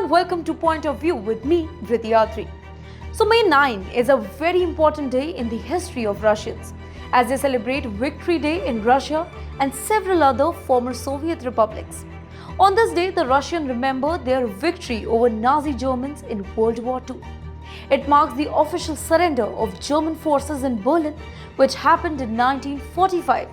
and welcome to Point of View with me, WW2. So May 9 is a very important day in the history of Russians as they celebrate Victory Day in Russia and several other former Soviet republics. On this day, the Russians remember their victory over Nazi Germans in World War II. It marks the official surrender of German forces in Berlin, which happened in 1945,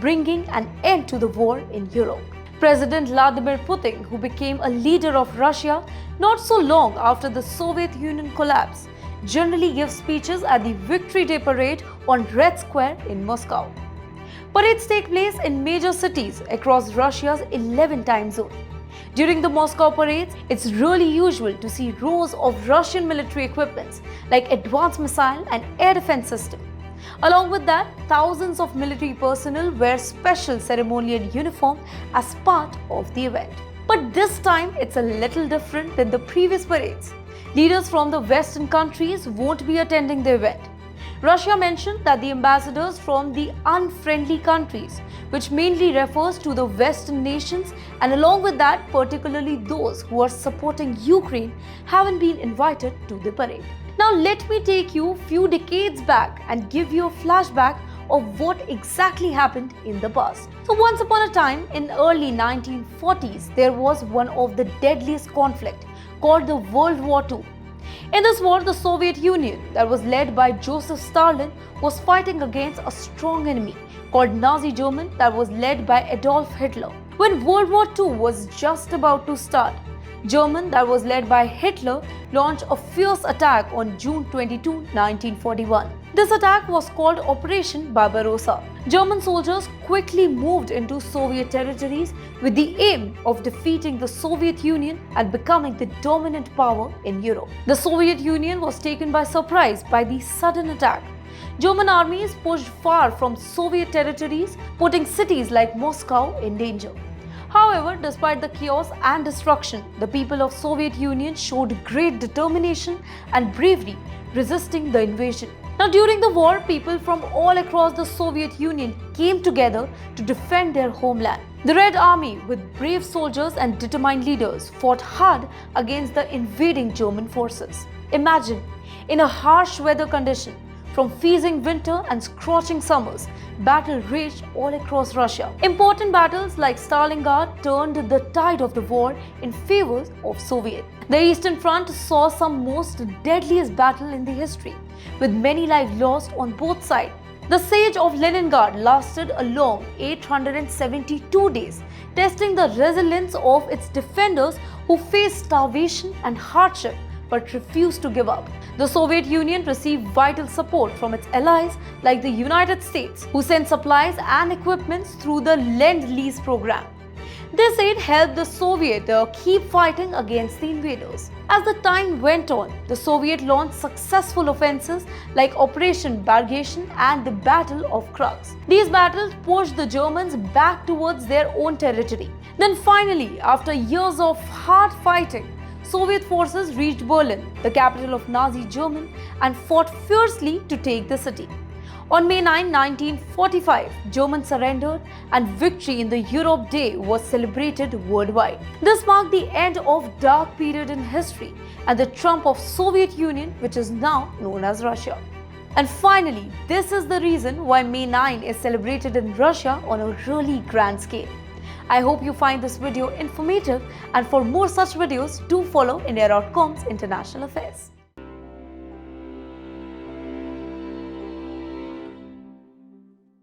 bringing an end to the war in Europe. President Vladimir Putin, who became a leader of Russia not so long after the Soviet Union collapse, generally gives speeches at the Victory Day parade on Red Square in Moscow. Parades take place in major cities across Russia's 11 time zone. During the Moscow parades, it's really usual to see rows of Russian military equipments like advanced missile and air defense systems. Along with that, thousands of military personnel wear special ceremonial uniform as part of the event. But this time, it's a little different than the previous parades. Leaders from the Western countries won't be attending the event. Russia mentioned that the ambassadors from the unfriendly countries, which mainly refers to the Western nations, and along with that, particularly those who are supporting Ukraine, haven't been invited to the parade. Now let me take you a few decades back and give you a flashback of what exactly happened in the past. So once upon a time in early 1940s, there was one of the deadliest conflict called the World War II. In this war, the Soviet Union, that was led by Joseph Stalin, was fighting against a strong enemy called Nazi Germany, that was led by Adolf Hitler. When World War II was just about to start, Germany, that was led by Hitler, launched a fierce attack on June 22, 1941. This attack was called Operation Barbarossa. German soldiers quickly moved into Soviet territories with the aim of defeating the Soviet Union and becoming the dominant power in Europe. The Soviet Union was taken by surprise by the sudden attack. German armies pushed far from Soviet territories, putting cities like Moscow in danger. However, despite the chaos and destruction, the people of Soviet Union showed great determination and bravery, resisting the invasion. Now, during the war, people from all across the Soviet Union came together to defend their homeland. The Red Army, with brave soldiers and determined leaders, fought hard against the invading German forces. Imagine, in a harsh weather condition, from freezing winter and scorching summers, battle raged all across Russia. Important battles like Stalingrad turned the tide of the war in favor of Soviet. The Eastern Front saw some most deadliest battle in the history, with many lives lost on both sides. The siege of Leningrad lasted a long 872 days, testing the resilience of its defenders who faced starvation and hardship but refused to give up. The Soviet Union received vital support from its allies like the United States, who sent supplies and equipment through the Lend-Lease program. This aid helped the Soviets keep fighting against the invaders. As the time went on, the Soviets launched successful offensives like Operation Bagration and the Battle of Kursk. These battles pushed the Germans back towards their own territory. Then finally, after years of hard fighting, Soviet forces reached Berlin, the capital of Nazi Germany, and fought fiercely to take the city. On May 9, 1945, Germany surrendered and victory in the Europe Day was celebrated worldwide. This marked the end of dark period in history and the triumph of Soviet Union, which is now known as Russia. And finally, this is the reason why May 9 is celebrated in Russia on a really grand scale. I hope you find this video informative, and for more such videos, do follow India.com's international affairs.